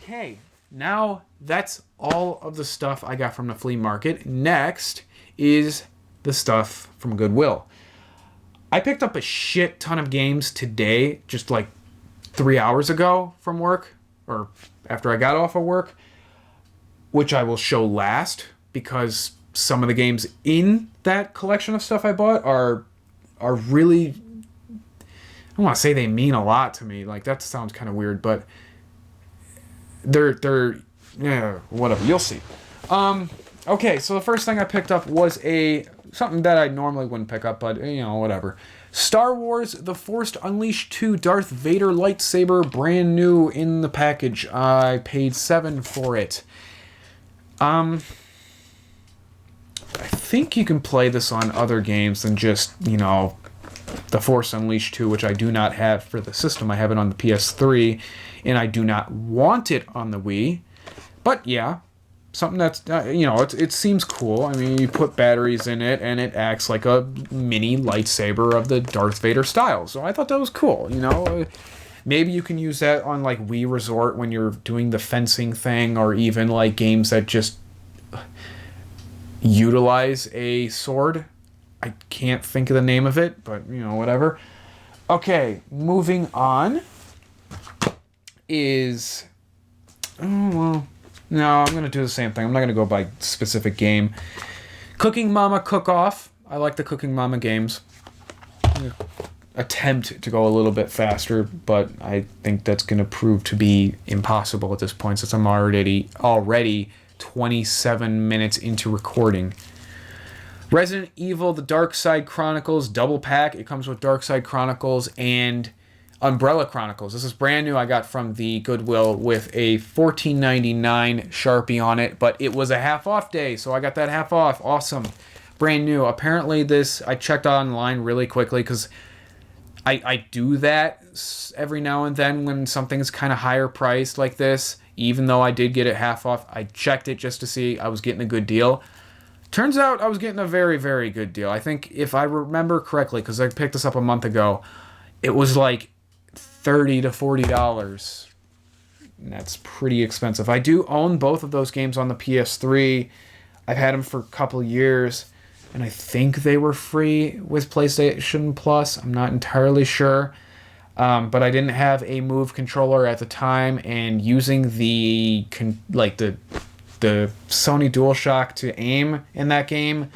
Okay, now that's all of the stuff I got from the flea market. Next is the stuff from Goodwill. I picked up a shit ton of games today, just like 3 hours ago from work, or after I got off of work, which I will show last, because some of the games in that collection of stuff I bought are really, I don't want to say they mean a lot to me. Like, that sounds kind of weird, but they're yeah, whatever. You'll see. Okay, so the first thing I picked up was something that I normally wouldn't pick up, but, you know, whatever. Star Wars The Force Unleashed 2 Darth Vader lightsaber, brand new in the package. I paid $7 for it. I think you can play this on other games than just, you know, The Force Unleashed 2, which I do not have for the system. I have it on the PS3, and I do not want it on the Wii. But yeah, something that's, you know, it seems cool. I mean, you put batteries in it, and it acts like a mini lightsaber of the Darth Vader style. So I thought that was cool, you know. Maybe you can use that on, like, Wii Resort when you're doing the fencing thing, or even, like, games that just utilize a sword. I can't think of the name of it, but, you know, whatever. Okay, moving on is... Oh, well... No, I'm going to do the same thing. I'm not going to go by specific game. Cooking Mama Cook-Off. I like the Cooking Mama games. I'm going to attempt to go a little bit faster, but I think that's going to prove to be impossible at this point, since I'm already 27 minutes into recording. Resident Evil The Dark Side Chronicles double pack. It comes with Dark Side Chronicles and Umbrella Chronicles. This is brand new. I got from the Goodwill with a $14.99 Sharpie on it, but it was a half off day, so I got that half off. Awesome. Brand new. Apparently this, I checked online really quickly, because I do that every now and then when something's kind of higher priced like this. Even though I did get it half off, I checked it just to see I was getting a good deal. Turns out I was getting a very, very good deal. I think, if I remember correctly, because I picked this up a month ago, it was like $30 to $40. And that's pretty expensive. I do own both of those games on the PS3. I've had them for a couple years, and I think they were free with PlayStation Plus. I'm not entirely sure. But I didn't have a Move controller at the time, and using the Sony DualShock to aim in that game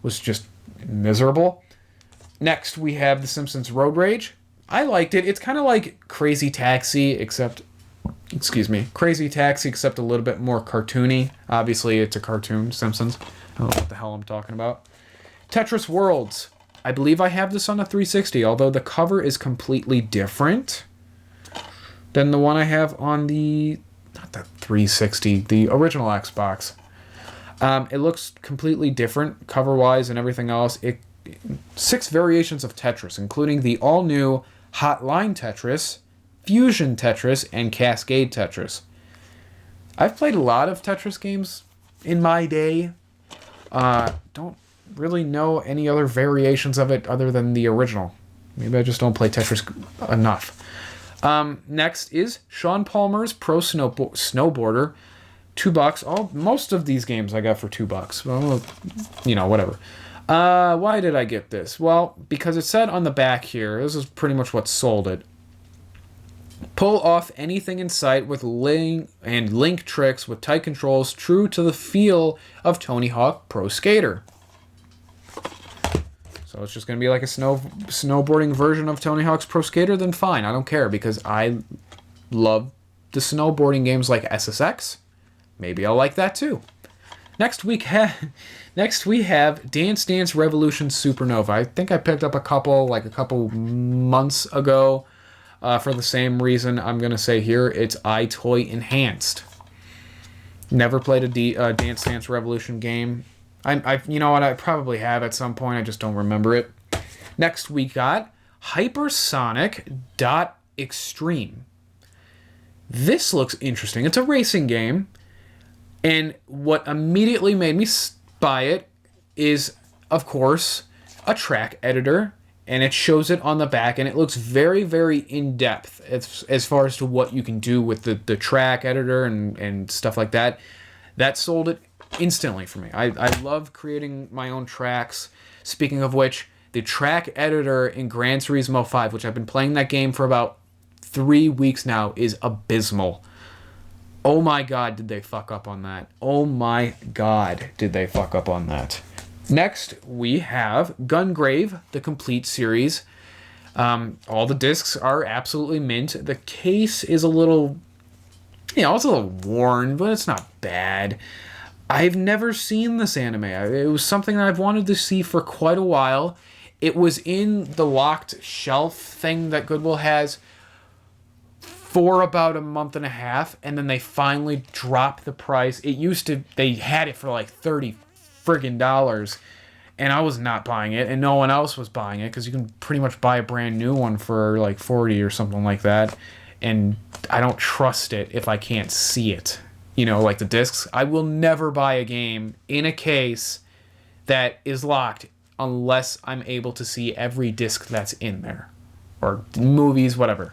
was just miserable. Next, we have The Simpsons Road Rage. I liked it. It's kind of like Crazy Taxi, except a little bit more cartoony. Obviously, it's a cartoon, Simpsons. I don't know what the hell I'm talking about. Tetris Worlds. I believe I have this on the 360, although the cover is completely different than the one I have on the, not the 360, the original Xbox. It looks completely different cover-wise and everything else. 6 variations of Tetris, including the all-new Hotline Tetris, Fusion Tetris, and Cascade Tetris. I've played a lot of Tetris games in my day. Don't really know any other variations of it other than the original. Maybe I just don't play Tetris enough. Next is Sean Palmer's Pro Snowboarder. $2. Most of these games I got for $2. Well, you know, whatever. Why did I get this? Well, because it said on the back here, this is pretty much what sold it. Pull off anything in sight with link tricks with tight controls, true to the feel of Tony Hawk Pro Skater. So it's just going to be like a snowboarding version of Tony Hawk's Pro Skater, then fine. I don't care, because I love the snowboarding games like SSX. Maybe I'll like that too. Next we have Dance Dance Revolution Supernova. I think I picked up a couple months ago. For the same reason I'm going to say here, it's iToy enhanced. Never played a Dance Dance Revolution game. You know what, I probably have at some point, I just don't remember it. Next we got Hypersonic Extreme. This looks interesting. It's a racing game, and what immediately made me buy it is, of course, a track editor and it shows it on the back, and it looks very, very in-depth as far as to what you can do with the track editor and stuff like that. That sold it instantly for me. I love creating my own tracks. Speaking of which, the track editor in Gran Turismo 5, which I've been playing that game for about 3 weeks now, is abysmal. Oh my god, did they fuck up on that. Oh my god, did they fuck up on that. Next, we have Gungrave, the complete series. All the discs are absolutely mint. The case is a little, it's a little worn, but it's not bad. I've never seen this anime. It was something that I've wanted to see for quite a while. It was in the locked shelf thing that Goodwill has for about a month and a half, and then they finally dropped the price. They had it for like $30 friggin' dollars, and I was not buying it, and no one else was buying it, because you can pretty much buy a brand new one for like 40 or something like that, and I don't trust it if I can't see it. Like the discs. I will never buy a game in a case that is locked unless I'm able to see every disc that's in there, or movies, whatever.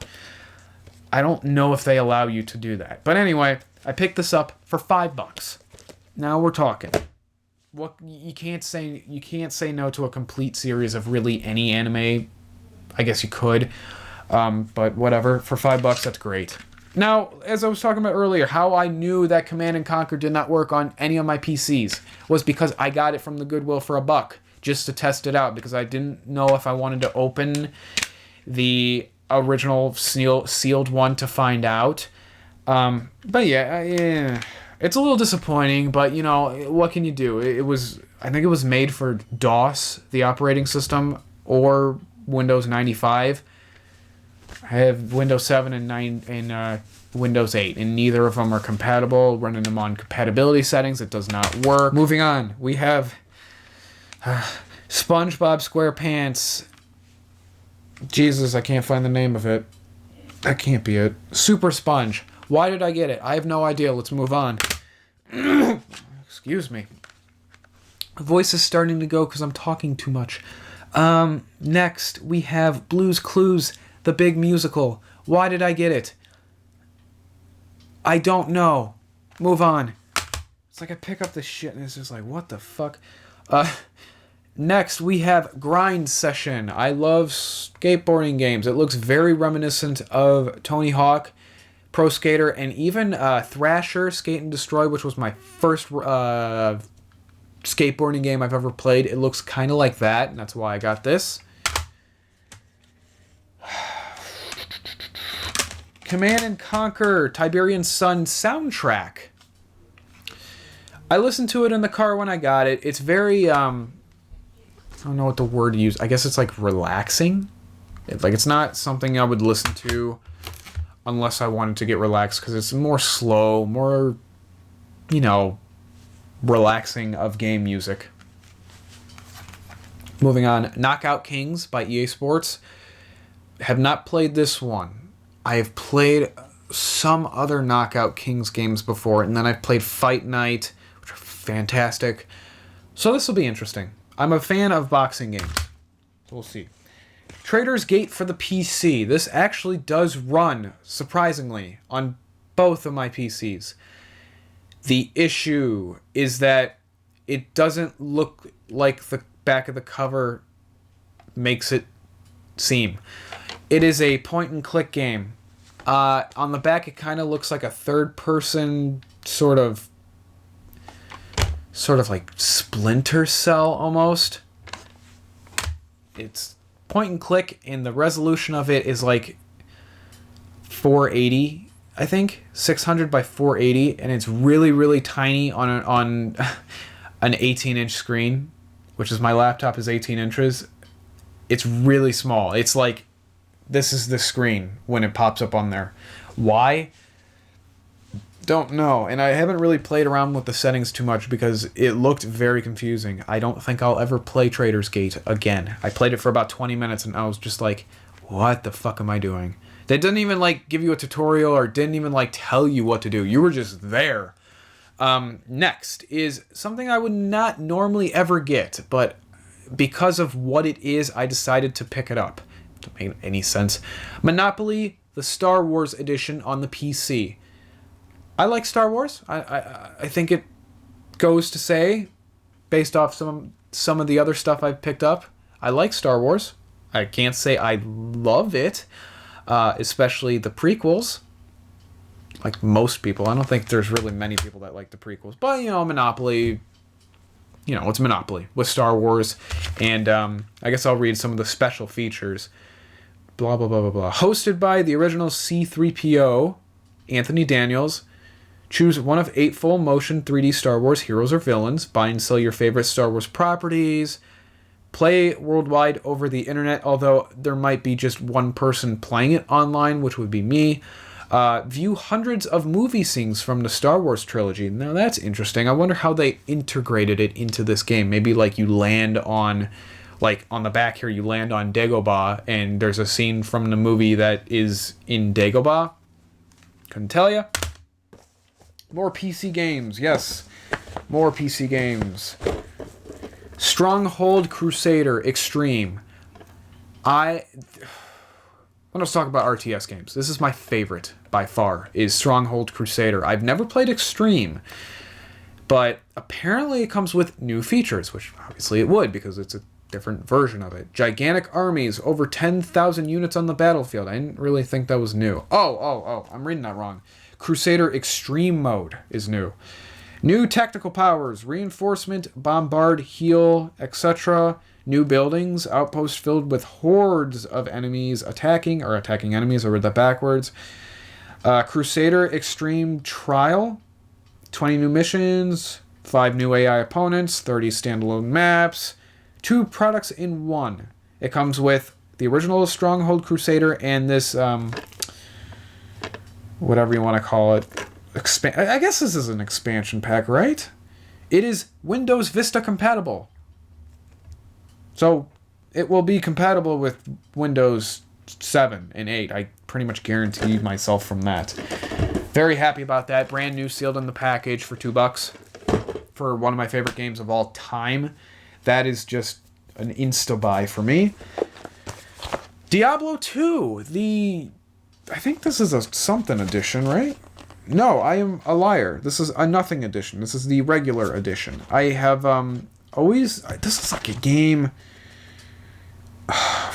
I don't know if they allow you to do that. But anyway, I picked this up for $5. Now we're talking. What you can't say no to a complete series of really any anime. I guess you could. But whatever. For $5, that's great. Now, as I was talking about earlier, how I knew that Command & Conquer did not work on any of my PCs was because I got it from the Goodwill for $1 just to test it out, because I didn't know if I wanted to open the original sealed one to find out. But yeah, it's a little disappointing, but what can you do? I think it was made for DOS, the operating system, or Windows 95. I have Windows 7 and Windows 8, and neither of them are compatible. Running them on compatibility settings, it does not work. Moving on, we have SpongeBob SquarePants. Jesus, I can't find the name of it. That can't be it. Super Sponge. Why did I get it? I have no idea. Let's move on. Excuse me. My voice is starting to go because I'm talking too much. Next, we have Blue's Clues, the big musical. Why did I get it? I don't know. Move on. It's like I pick up this shit and it's just like, what the fuck? Next, we have Grind Session. I love skateboarding games. It looks very reminiscent of Tony Hawk, Pro Skater, and even Thrasher, Skate and Destroy, which was my first skateboarding game I've ever played. It looks kind of like that, and that's why I got this. Command & Conquer Tiberian Sun soundtrack. I listened to it in the car when I got it. It's very, I don't know what the word to use. I guess it's like relaxing. It's not something I would listen to unless I wanted to get relaxed, because it's more slow, more, relaxing of game music. Moving on, Knockout Kings by EA Sports. Have not played this one. I have played some other Knockout Kings games before, and then I've played Fight Night, which are fantastic. So this will be interesting. I'm a fan of boxing games. We'll see. Trader's Gate for the PC. This actually does run, surprisingly, on both of my PCs. The issue is that it doesn't look like the back of the cover makes it seem. It is a point-and-click game. On the back, it kind of looks like a third-person sort of like Splinter Cell almost. It's point-and-click, and the resolution of it is like 480, I think, 600 by 480, and it's really, really tiny on an 18-inch screen, which is my laptop is 18 inches. It's really small. It's like, this is the screen when it pops up on there. Why? Don't know. And I haven't really played around with the settings too much because it looked very confusing. I don't think I'll ever play Trader's Gate again. I played it for about 20 minutes and I was just like, what the fuck am I doing? They didn't even give you a tutorial or didn't even tell you what to do. You were just there. Next is something I would not normally ever get, but because of what it is, I decided to pick it up. Doesn't make any sense. Monopoly, the Star Wars edition on the PC. I like Star Wars. I think it goes to say, based off some of the other stuff I've picked up, I like Star Wars. I can't say I love it, especially the prequels. Like most people. I don't think there's really many people that like the prequels. But, Monopoly, it's Monopoly with Star Wars. And I guess I'll read some of the special features. Blah, blah, blah, blah, blah. Hosted by the original C-3PO, Anthony Daniels. Choose one of 8 full-motion 3D Star Wars heroes or villains. Buy and sell your favorite Star Wars properties. Play worldwide over the internet, although there might be just one person playing it online, which would be me. View hundreds of movie scenes from the Star Wars trilogy. Now that's interesting. I wonder how they integrated it into this game. Maybe like you land on, like on the back here, you land on Dagobah, and there's a scene from the movie that is in Dagobah. Couldn't tell you. More PC games. Yes, more PC games. Stronghold Crusader Extreme. Let's talk about RTS games. This is my favorite by far, is Stronghold Crusader. I've never played Extreme, but apparently it comes with new features, which obviously it would because it's a different version of it. Gigantic armies, over 10,000 units on the battlefield. I didn't really think that was new. Oh, I'm reading that wrong. Crusader Extreme mode is new. New tactical powers, reinforcement, bombard, heal, etc. New buildings, outposts filled with hordes of enemies attacking enemies, I read that backwards. Crusader Extreme Trial, 20 new missions, 5 new AI opponents, 30 standalone maps, 2 products in one. It comes with the original Stronghold Crusader and this, whatever you want to call it, I guess this is an expansion pack, right? It is Windows Vista compatible. So it will be compatible with Windows 7 and 8. I pretty much guaranteed myself from that. Very happy about that. Brand new, sealed in the package for $2 for one of my favorite games of all time. That is just an insta-buy for me. Diablo 2. I think this is a something edition, right? No, I am a liar. This is a nothing edition. This is the regular edition. I have always... This is like a game...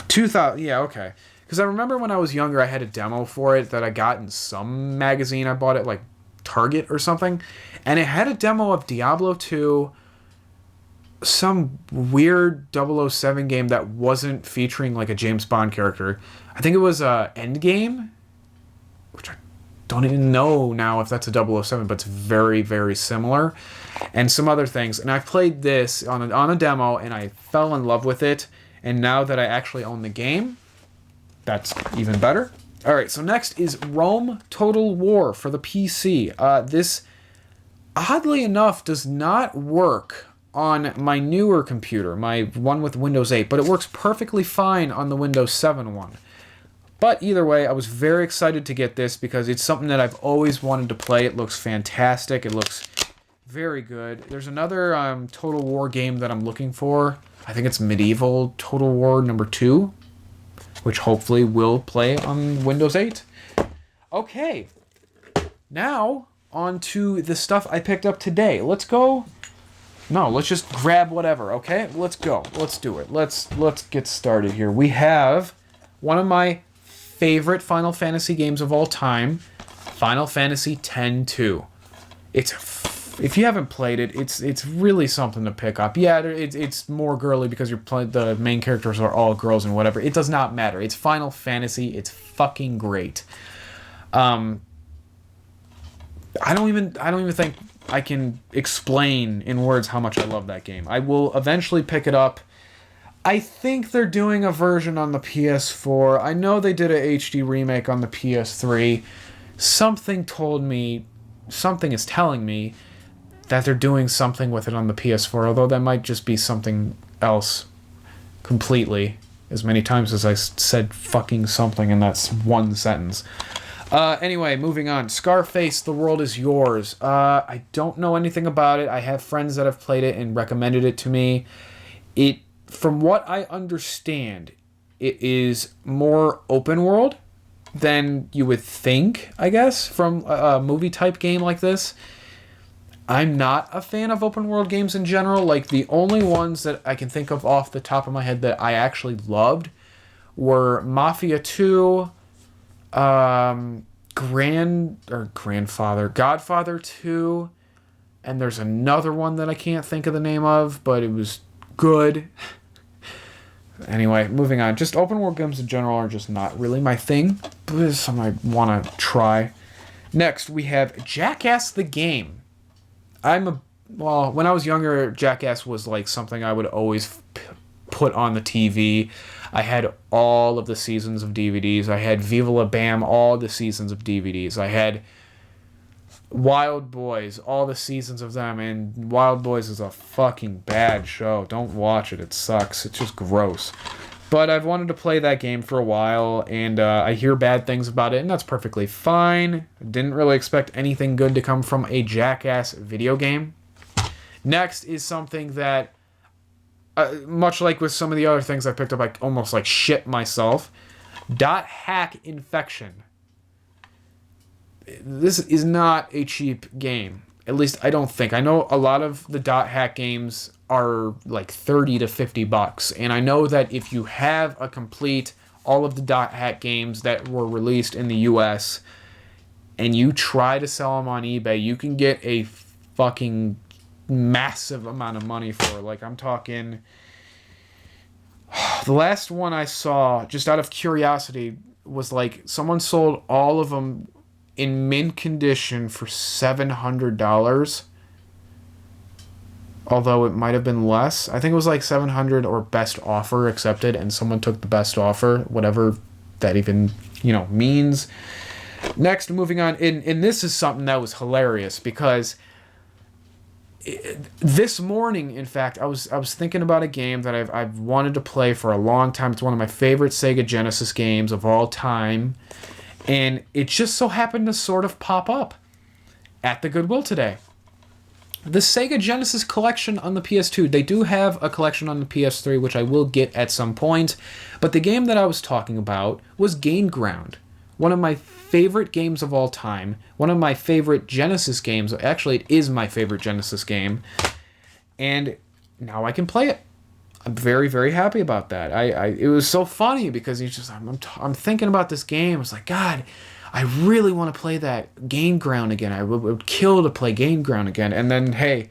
2000... Yeah, okay. Because I remember when I was younger, I had a demo for it that I got in some magazine. I bought it like Target or something. And it had a demo of Diablo 2, some weird 007 game that wasn't featuring like a James Bond character. I think it was Endgame, which I don't even know now if that's a 007, but it's very, very similar. And some other things. And I played this on a demo, and I fell in love with it. And now that I actually own the game, that's even better. All right, so next is Rome Total War for the PC. This, oddly enough, does not work on my newer computer, my one with Windows 8, but it works perfectly fine on the Windows 7 one. But either way, I was very excited to get this because it's something that I've always wanted to play. It looks fantastic. It looks very good. There's another Total War game that I'm looking for. I think it's Medieval Total War number 2, which hopefully will play on Windows 8. Okay, now on to the stuff I picked up today. Let's go. No, let's just grab whatever, okay? Let's go. Let's do it. Let's get started here. We have one of my favorite Final Fantasy games of all time, Final Fantasy X-2. If you haven't played it, it's really something to pick up. Yeah, it's more girly because the main characters are all girls and whatever. It does not matter. It's Final Fantasy. It's fucking great. I don't even think I can explain in words how much I love that game. I will eventually pick it up. I think they're doing a version on the PS4. I know they did a HD remake on the PS3. Something is telling me that they're doing something with it on the PS4, although that might just be something else completely, as many times as I said fucking something in that one sentence. Anyway, moving on. Scarface, The World Is Yours. I don't know anything about it. I have friends that have played it and recommended it to me. It from what I understand, it is more open world than you would think, I guess, from a movie type game like this. I'm not a fan of open world games in general. Like, the only ones that I can think of off the top of my head that I actually loved were Mafia 2, Godfather 2, and there's another one that I can't think of the name of, but it was good. Anyway, moving on. Just open world games in general are just not really my thing, but it's something I want to try. Next, we have Jackass the Game. When I was younger, Jackass was like something I would always put on the TV. I had all of the seasons of DVDs. I had Viva La Bam, all the seasons of DVDs. I had Wild Boys, all the seasons of them, and Wild Boys is a fucking bad show. Don't watch it. It sucks. It's just gross. But I've wanted to play that game for a while, and I hear bad things about it, and that's perfectly fine. Didn't really expect anything good to come from a Jackass video game. Next is something that, much like with some of the other things I picked up, I almost like shit myself. .hack Infection. This is not a cheap game. At least I don't think. I know a lot of the .hack games are like $30 to $50, and I know that if you have a complete all of the .hack games that were released in the US and you try to sell them on eBay, you can get a fucking massive amount of money for. Like, I'm talking, the last one I saw just out of curiosity was like someone sold all of them in mint condition for $700, although it might have been less. I think it was like $700 or best offer accepted, and someone took the best offer, whatever that even means. Next, moving on, and this is something that was hilarious because this morning, in fact, I was thinking about a game that I've wanted to play for a long time. It's one of my favorite Sega Genesis games of all time. And it just so happened to sort of pop up at the Goodwill today. The Sega Genesis collection on the PS2. They do have a collection on the PS3, which I will get at some point. But the game that I was talking about was Gain Ground. One of my favorite games of all time. One of my favorite Genesis games. Actually, it is my favorite Genesis game. And now I can play it. I'm very, very happy about that. It was so funny because I'm thinking about this game. I was like, God, I really want to play that Gain Ground again. I would kill to play Gain Ground again. And then, hey,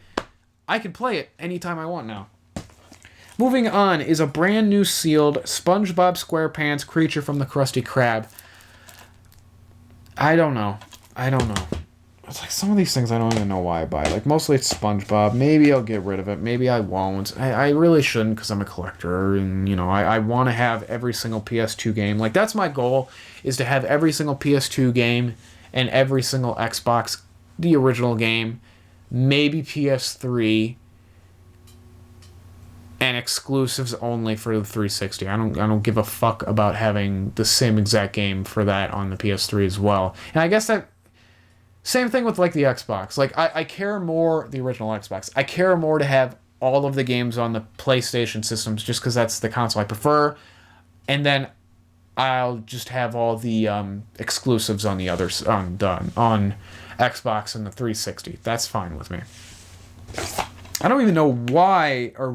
I can play it anytime I want now. Moving on is a brand new sealed SpongeBob SquarePants Creature from the Krusty Krab. I don't know. It's like some of these things I don't even know why I buy. Like, mostly it's SpongeBob. Maybe I'll get rid of it. Maybe I won't. I really shouldn't because I'm a collector. And, I want to have every single PS2 game. Like, that's my goal, is to have every single PS2 game and every single Xbox, the original game, maybe PS3, and exclusives only for the 360. I don't give a fuck about having the same exact game for that on the PS3 as well. And I guess that same thing with like the Xbox. Like, I care more, the original Xbox, I care more to have all of the games on the PlayStation systems just because that's the console I prefer. And then I'll just have all the exclusives on the others on Xbox and the 360. That's fine with me. I don't even know why or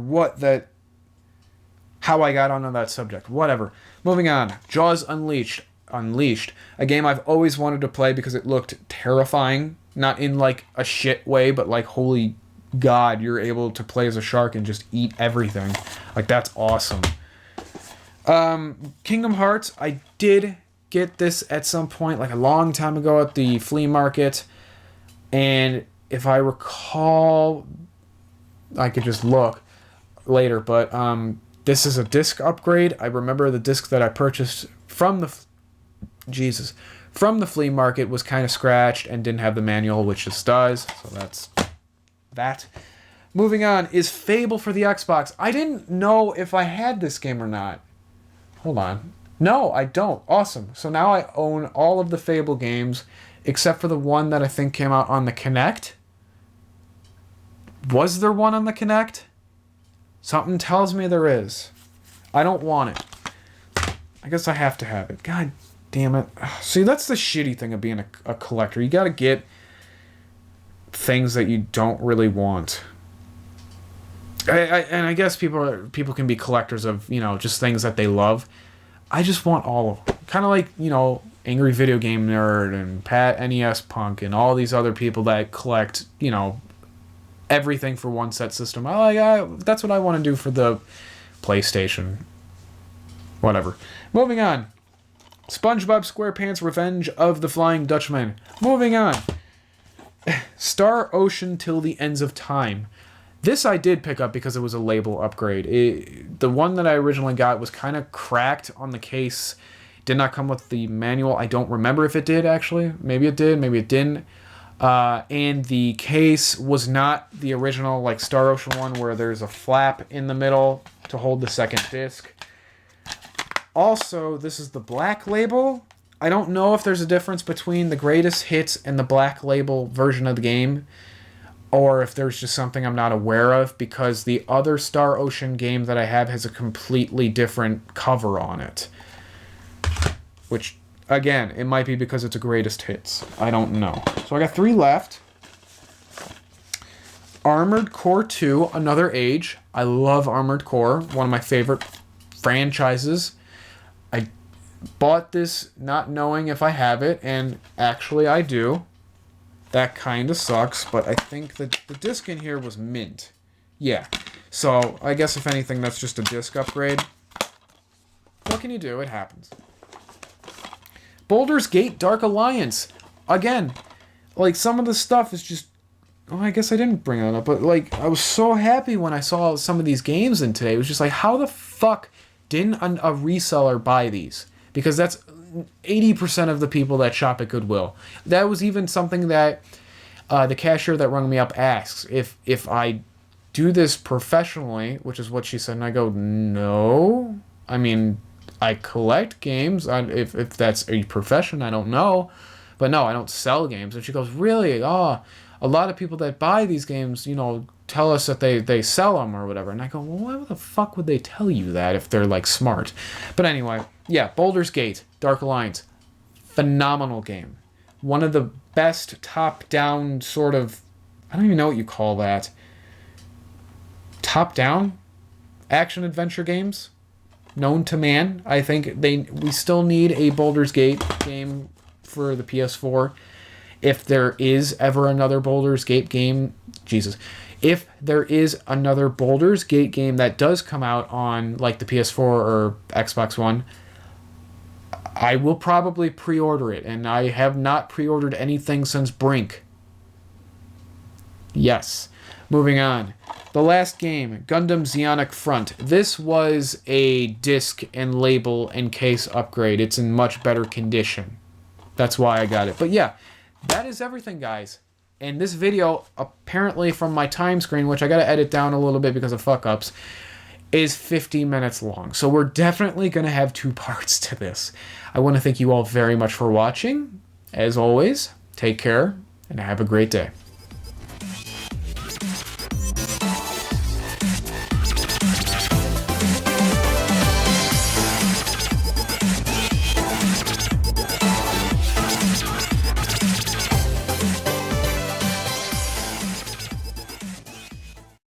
how I got onto that subject. Whatever. Moving on. Jaws Unleashed, a game I've always wanted to play because it looked terrifying, not in like a shit way, but like, holy God, you're able to play as a shark and just eat everything. Like, that's awesome. Kingdom Hearts, I did get this at some point, like a long time ago at the flea market, and if I recall, I could just look later, but this is a disc upgrade. I remember the disc that I purchased from the flea market was kind of scratched and didn't have the manual, which this does. So that's that. Moving on is Fable for the Xbox. I didn't know if I had this game or not. Hold on. No, I don't. Awesome. So now I own all of the Fable games except for the one that I think came out on the Kinect. Was there one on the Kinect? Something tells me there is. I don't want it. I guess I have to have it. God damn it. See, that's the shitty thing of being a collector. You gotta get things that you don't really want. And I guess people can be collectors of, you know, just things that they love. I just want all of them. Kind of like, you know, Angry Video Game Nerd and Pat NES Punk and all these other people that collect, you know, everything for one set system. That's what I want to do for the PlayStation. Whatever. Moving on. SpongeBob SquarePants Revenge of the Flying Dutchman. Moving on. Star Ocean Till the Ends of Time. This I did pick up because it was a label upgrade. The one that I originally got was kind of cracked on the case. Did not come with the manual. I don't remember if it did, actually. Maybe it did, maybe it didn't. And the case was not the original, like, Star Ocean one where there's a flap in the middle to hold the second disc. Also, this is the black label. I don't know if there's a difference between the greatest hits and the black label version of the game, or if there's just something I'm not aware of, because the other Star Ocean game that I have has a completely different cover on it. Which, again, it might be because it's a greatest hits. I don't know. So I got 3 left. Armored Core 2, Another Age. I love Armored Core, one of my favorite franchises. I bought this not knowing if I have it, and actually I do. That kind of sucks, but I think that the disc in here was mint. Yeah. So, I guess if anything, that's just a disc upgrade. What can you do? It happens. Baldur's Gate Dark Alliance. Again, like, some of the stuff is just... Oh, I guess I didn't bring that up, but, like, I was so happy when I saw some of these games in today. It was just like, how the fuck didn't a reseller buy these? Because that's 80% of the people that shop at Goodwill. That was even something that the cashier that rung me up asks. If I do this professionally, which is what she said, and I go, no. I mean, I collect games. If that's a profession, I don't know. But no, I don't sell games. And she goes, really? Oh, a lot of people that buy these games, you know, tell us that they sell them or whatever. And I go, well, why the fuck would they tell you that if they're, like, smart? But anyway, yeah, Baldur's Gate, Dark Alliance, phenomenal game. One of the best top-down sort of, I don't even know what you call that, top-down action-adventure games known to man. I think we still need a Baldur's Gate game for the PS4. If there is ever another Baldur's Gate game, Jesus, if there is another Baldur's Gate game that does come out on, like, the PS4 or Xbox One, I will probably pre-order it, and I have not pre-ordered anything since Brink. Yes. Moving on. The last game, Gundam Zeonic Front. This was a disc and label and case upgrade. It's in much better condition. That's why I got it. But yeah, that is everything, guys. And this video, apparently from my time screen, which I got to edit down a little bit because of fuck-ups, is 50 minutes long. So we're definitely going to have 2 parts to this. I want to thank you all very much for watching. As always, take care and have a great day.